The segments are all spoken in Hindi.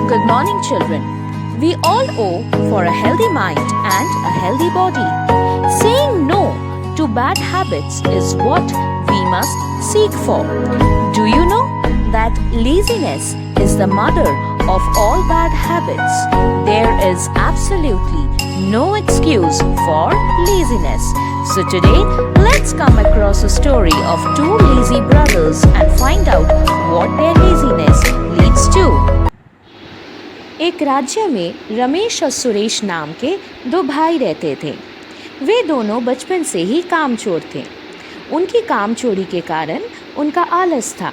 Good morning, children. We all owe for a healthy mind and a healthy body. Saying no to bad habits is what we must seek for. Do you know that laziness is the mother of all bad habits? There is absolutely no excuse for laziness. So today, let's come across a story of two lazy brothers and find out what their laziness leads to. एक राज्य में रमेश और सुरेश नाम के दो भाई रहते थे। वे दोनों बचपन से ही कामचोर थे। उनकी कामचोरी के कारण उनका आलस था।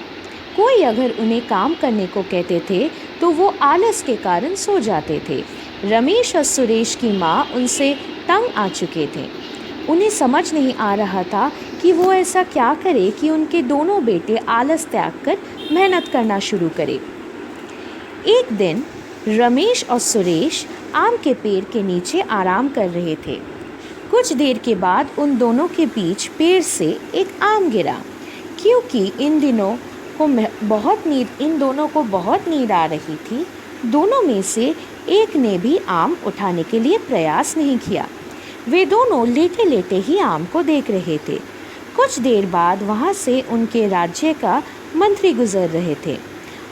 कोई अगर उन्हें काम करने को कहते थे तो वो आलस के कारण सो जाते थे। रमेश और सुरेश की माँ उनसे तंग आ चुके थे। उन्हें समझ नहीं आ रहा था कि वो ऐसा क्या करे कि उनके दोनों बेटे आलस त्याग कर मेहनत करना शुरू करें। एक दिन रमेश और सुरेश आम के पेड़ के नीचे आराम कर रहे थे। कुछ देर के बाद उन दोनों के बीच पेड़ से एक आम गिरा। क्योंकि इन दोनों को बहुत नींद आ रही थी, दोनों में से एक ने भी आम उठाने के लिए प्रयास नहीं किया। वे दोनों लेटे लेटे ही आम को देख रहे थे। कुछ देर बाद वहाँ से उनके राज्य का मंत्री गुजर रहे थे।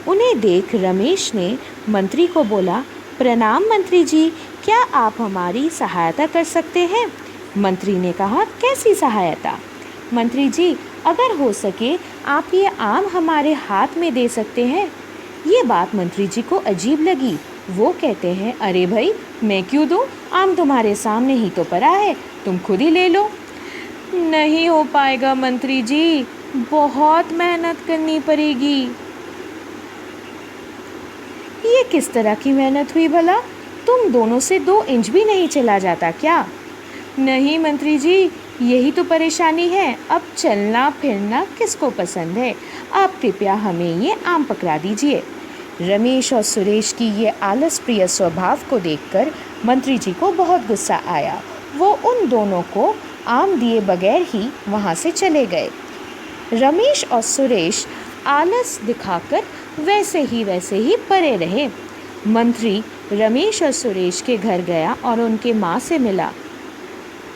उन्हें देख रमेश ने मंत्री को बोला, प्रणाम मंत्री जी, क्या आप हमारी सहायता कर सकते हैं? मंत्री ने कहा, कैसी सहायता? मंत्री जी, अगर हो सके आप ये आम हमारे हाथ में दे सकते हैं। ये बात मंत्री जी को अजीब लगी। वो कहते हैं, अरे भाई, मैं क्यों दूँ? आम तुम्हारे सामने ही तो पड़ा है, तुम खुद ही ले लो। नहीं हो पाएगा मंत्री जी, बहुत मेहनत करनी पड़ेगी। ये किस तरह की मेहनत हुई भला? तुम दोनों से 2 इंच भी नहीं चला जाता क्या? नहीं मंत्री जी, यही तो परेशानी है। अब चलना फिरना किसको पसंद है? आप कृपया हमें ये आम पकड़ा दीजिए। रमेश और सुरेश की ये आलस प्रिय स्वभाव को देखकर मंत्री जी को बहुत गुस्सा आया। वो उन दोनों को आम दिए बगैर ही वहाँ से चले गए। रमेश और सुरेश आलस दिखाकर वैसे ही पड़े रहे। मंत्री रमेश और सुरेश के घर गया और उनके माँ से मिला।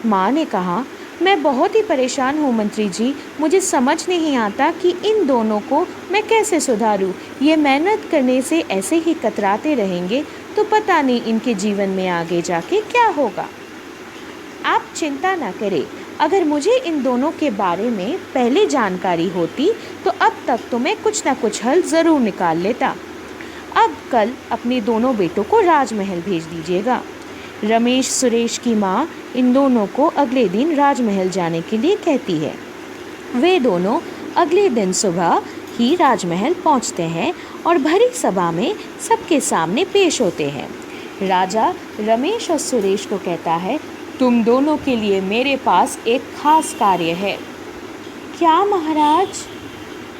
माँ ने कहा, मैं बहुत ही परेशान हूँ मंत्री जी, मुझे समझ नहीं आता कि इन दोनों को मैं कैसे सुधारूँ। ये मेहनत करने से ऐसे ही कतराते रहेंगे तो पता नहीं इनके जीवन में आगे जाके क्या होगा। आप चिंता ना करें, अगर मुझे इन दोनों के बारे में पहले जानकारी होती तो अब तक तो मैं कुछ ना कुछ हल ज़रूर निकाल लेता। अब कल अपने दोनों बेटों को राजमहल भेज दीजिएगा। रमेश सुरेश की माँ इन दोनों को अगले दिन राजमहल जाने के लिए कहती है। वे दोनों अगले दिन सुबह ही राजमहल पहुँचते हैं और भरी सभा में सबके सामने पेश होते हैं। राजा रमेश और सुरेश को कहता है, तुम दोनों के लिए मेरे पास एक खास कार्य है। क्या महाराज?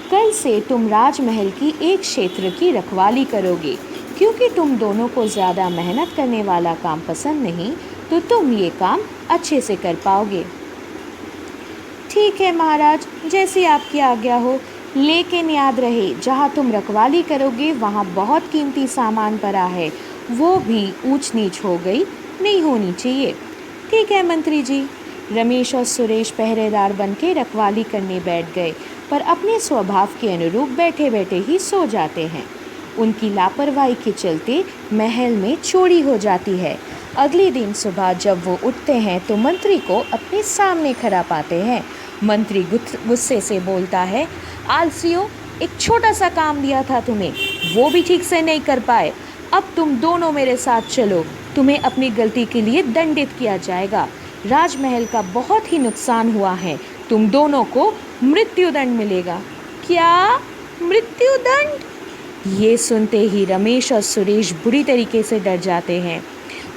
कल से तुम राजमहल की एक क्षेत्र की रखवाली करोगे। क्योंकि तुम दोनों को ज़्यादा मेहनत करने वाला काम पसंद नहीं, तो तुम ये काम अच्छे से कर पाओगे। ठीक है महाराज, जैसी आपकी आज्ञा हो, लेकिन याद रहे, जहाँ तुम रखवाली करोगे वहाँ बहुत कीमती सामान पड़ा है, वो भी ऊंच नीच हो गई नहीं होनी चाहिए। ठीक है मंत्री जी। रमेश और सुरेश पहरेदार बनके रखवाली करने बैठ गए, पर अपने स्वभाव के अनुरूप बैठे बैठे ही सो जाते हैं। उनकी लापरवाही के चलते महल में चोरी हो जाती है। अगले दिन सुबह जब वो उठते हैं तो मंत्री को अपने सामने खड़ा पाते हैं। मंत्री गुस्से से बोलता है, आलसियों, एक छोटा सा काम दिया था तुम्हें, वो भी ठीक से नहीं कर पाए। अब तुम दोनों मेरे साथ चलो, तुम्हें अपनी गलती के लिए दंडित किया जाएगा। राजमहल का बहुत ही नुकसान हुआ है, तुम दोनों को मृत्युदंड मिलेगा। क्या? मृत्युदंड? ये सुनते ही रमेश और सुरेश बुरी तरीके से डर जाते हैं।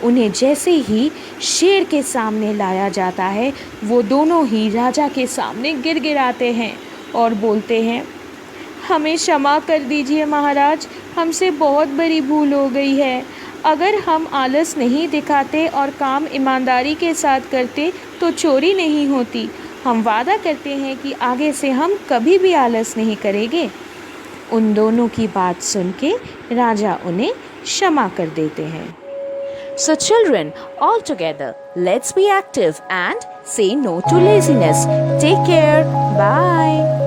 उन्हें जैसे ही शेर के सामने लाया जाता है, वो दोनों ही राजा के सामने गिड़गिड़ाते हैं और बोलते हैं, हमें क्षमा कर दीजिए महाराज, हमसे बहुत बड़ी भूल हो गई है। अगर हम आलस नहीं दिखाते और काम ईमानदारी के साथ करते तो चोरी नहीं होती। हम वादा करते हैं कि आगे से हम कभी भी आलस नहीं करेंगे। उन दोनों की बात सुन के राजा उन्हें क्षमा कर देते हैं। So children, all together, let's be active and say no to laziness. Take care. Bye.